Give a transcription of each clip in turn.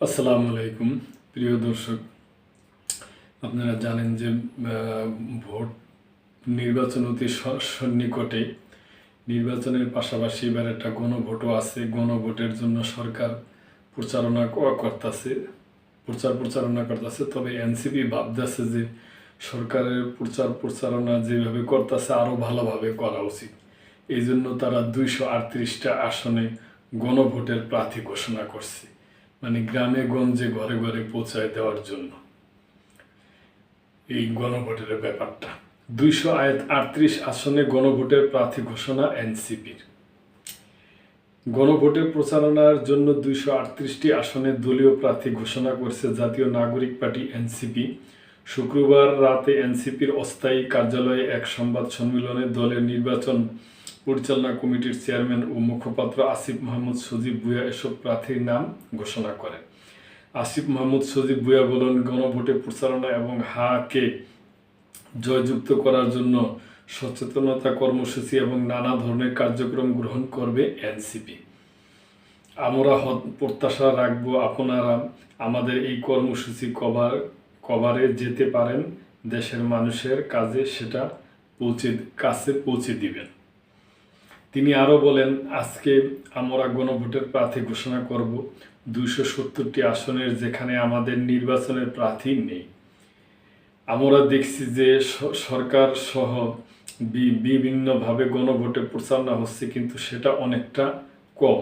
আসসালামু আলাইকুম প্রিয় দর্শক, আপনারা জানেন যে ভোট নির্বাচন অতি সন্নিকটে। নির্বাচনের পাশাপাশি এবার একটা গণভোটও আছে। গণভোটের জন্য সরকার প্রচারণা করতেছে। তবে এনসিপি ভাবতেছে যে সরকারের প্রচারণা যেভাবে করতেছে আরও ভালোভাবে করা উচিত। এই জন্য তারা 238টা আসনে গণভোটের প্রার্থী ঘোষণা করছে, মানে গ্রামে গঞ্জে ঘরে ঘরে পৌঁছায় দেওয়ার জন্য এই গণভোটের ব্যাপারটা। 238 আসনে গণভোটের প্রার্থী ঘোষণা এনসিপির। গণভোটের প্রচারণার জন্য 238টি আসনে দলীয় প্রার্থী ঘোষণা করেছে জাতীয় নাগরিক পার্টি এনসিপি। শুক্রবার রাতে এনসিপির অস্থায়ী কার্যালয়ে এক সংবাদ সম্মেলনে দলের নির্বাচন পরিচালনা কমিটির চেয়ারম্যান ও মুখপাত্র আসিফ মাহমুদ সজীব ভুঁইয়া এসব প্রার্থীর নাম ঘোষণা করেন। আসিফ মাহমুদ সজীব ভুঁইয়া বলেন, গণভোটে প্রচারণা এবং হাকে জয়যুক্ত করার জন্য সচেতনতা কর্মসূচি এবং নানা ধরনের কার্যক্রম গ্রহণ করবে এনসিপি। আমরা প্রত্যাশা রাখব আপনারা আমাদের এই কর্মসূচি কভারে যেতে পারেন, দেশের মানুষের কাছে সেটা পৌঁছে দিবেন। তিনি আরও বলেন, আজকে আমরা গণভোটের প্রার্থী ঘোষণা করব 270টি আসনের, যেখানে আমাদের নির্বাচনের প্রার্থী নেই। আমরা দেখছি যে সরকার সহ বিভিন্নভাবে গণভোটে প্রচারণা হচ্ছে, কিন্তু সেটা অনেকটা কম।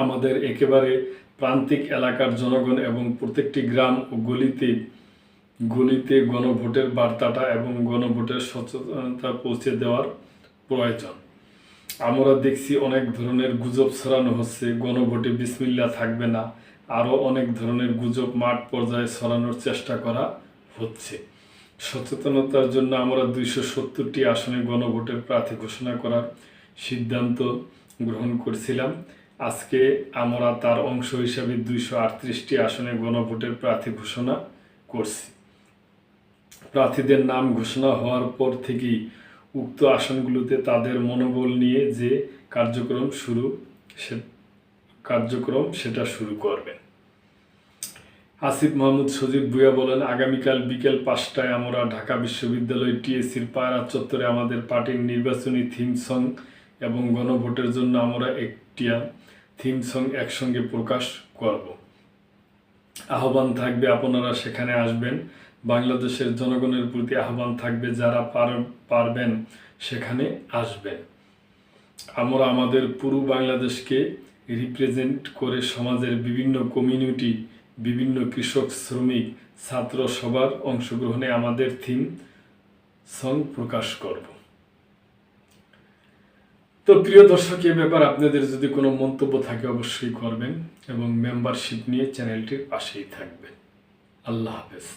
আমাদের একেবারে প্রান্তিক এলাকার জনগণ এবং প্রত্যেকটি গ্রাম ও গলিতে গণভোটের বার্তাটা এবং গণভোটের সচেতনতা পৌঁছে দেওয়ার প্রয়োজন। আমরা দেখছি অনেক ধরনের গুজব ছড়ানো হচ্ছে, গণভোটে বিসমিল্লাহ থাকবে না, আরও অনেক ধরনের গুজব মাঠ পর্যায়ে ছড়ানোর চেষ্টা করা হচ্ছে। সচেতনতার জন্য আমরা 270টি আসনে গণভোটের প্রার্থী ঘোষণা করার সিদ্ধান্ত গ্রহণ করেছিলাম। আজকে আমরা তার অংশ হিসাবে 238টি আসনে গণভোটের প্রার্থী ঘোষণা করছি। প্রার্থীদের নাম ঘোষণা হওয়ার পর থেকেই উক্ত আসনগুলোতে তাদের মনোবল নিয়ে যে কার্যক্রম সেটা শুরু করবেন। আসিফ মাহমুদ সজীব ভুঁইয়া বলেন, আগামীকাল বিকেল 5টায় আমরা ঢাকা বিশ্ববিদ্যালয় টিএসসির পায়রা চত্বরে আমাদের পার্টির নির্বাচনী থিম সং এবং গণভোটের জন্য আমরা একটি থিম সং একসঙ্গে প্রকাশ করব। আহ্বান থাকবে আপনারা সেখানে আসবেন। বাংলাদেশের জনগণের প্রতি আহ্বান থাকবে, যারা পারবেন সেখানে আসবেন। আমরা আমাদের পুরো বাংলাদেশকে রিপ্রেজেন্ট করে সমাজের বিভিন্ন কমিউনিটি, বিভিন্ন কৃষক, শ্রমিক, ছাত্র সবার অংশগ্রহণে আমাদের থিম সং প্রকাশ করব। তো প্রিয় দর্শক, এ ব্যাপার আপনাদের যদি কোনো মন্তব্য থাকে অবশ্যই করবেন এবং মেম্বারশিপ নিয়ে চ্যানেলটির পাশেই থাকবেন। আল্লাহ হাফেজ।